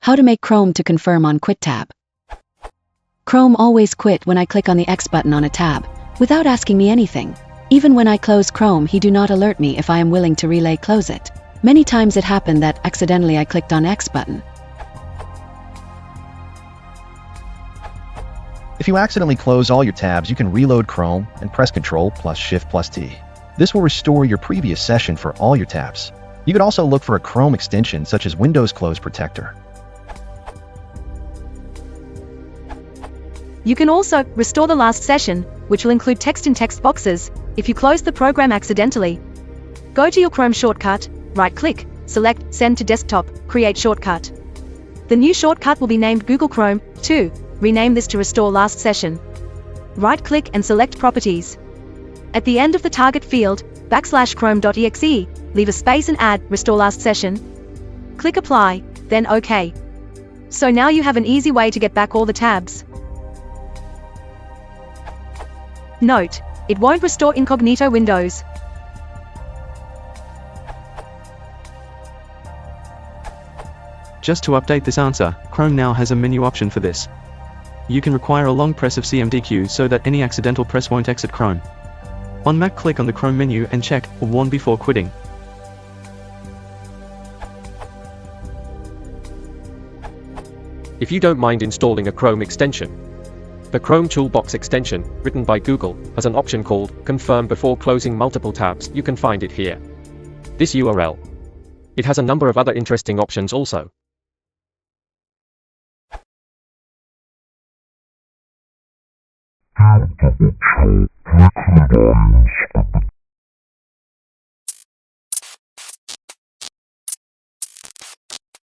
How to make Chrome to confirm on Quit tab. Chrome always quit when I click on the X button on a tab, without asking me anything. Even when I close Chrome, he do not alert me if I am willing to relay close it. Many times it happened that accidentally I clicked on X button. If you accidentally close all your tabs, you can reload Chrome and press Ctrl plus Shift plus T. This will restore your previous session for all your tabs. You could also look for a Chrome extension such as Windows Close Protector. You can also restore the last session, which will include text in text boxes, if you close the program accidentally. Go to your Chrome shortcut, right-click, select Send to Desktop, create shortcut. The new shortcut will be named Google Chrome 2. Rename this to Restore Last Session. Right-click and select Properties. At the end of the target field, \chrome.exe, leave a space and add Restore Last Session. Click Apply, then OK. So now you have an easy way to get back all the tabs. Note: it won't restore incognito windows. Just to update this answer, Chrome now has a menu option for this. You can require a long press of CMDQ so that any accidental press won't exit Chrome. On Mac, click on the Chrome menu and check Warn before quitting. If you don't mind installing a Chrome extension, the Chrome Toolbox extension, written by Google, has an option called Confirm before closing multiple tabs. You can find it here. This URL. It has a number of other interesting options also. Don't double check, click the buttons at the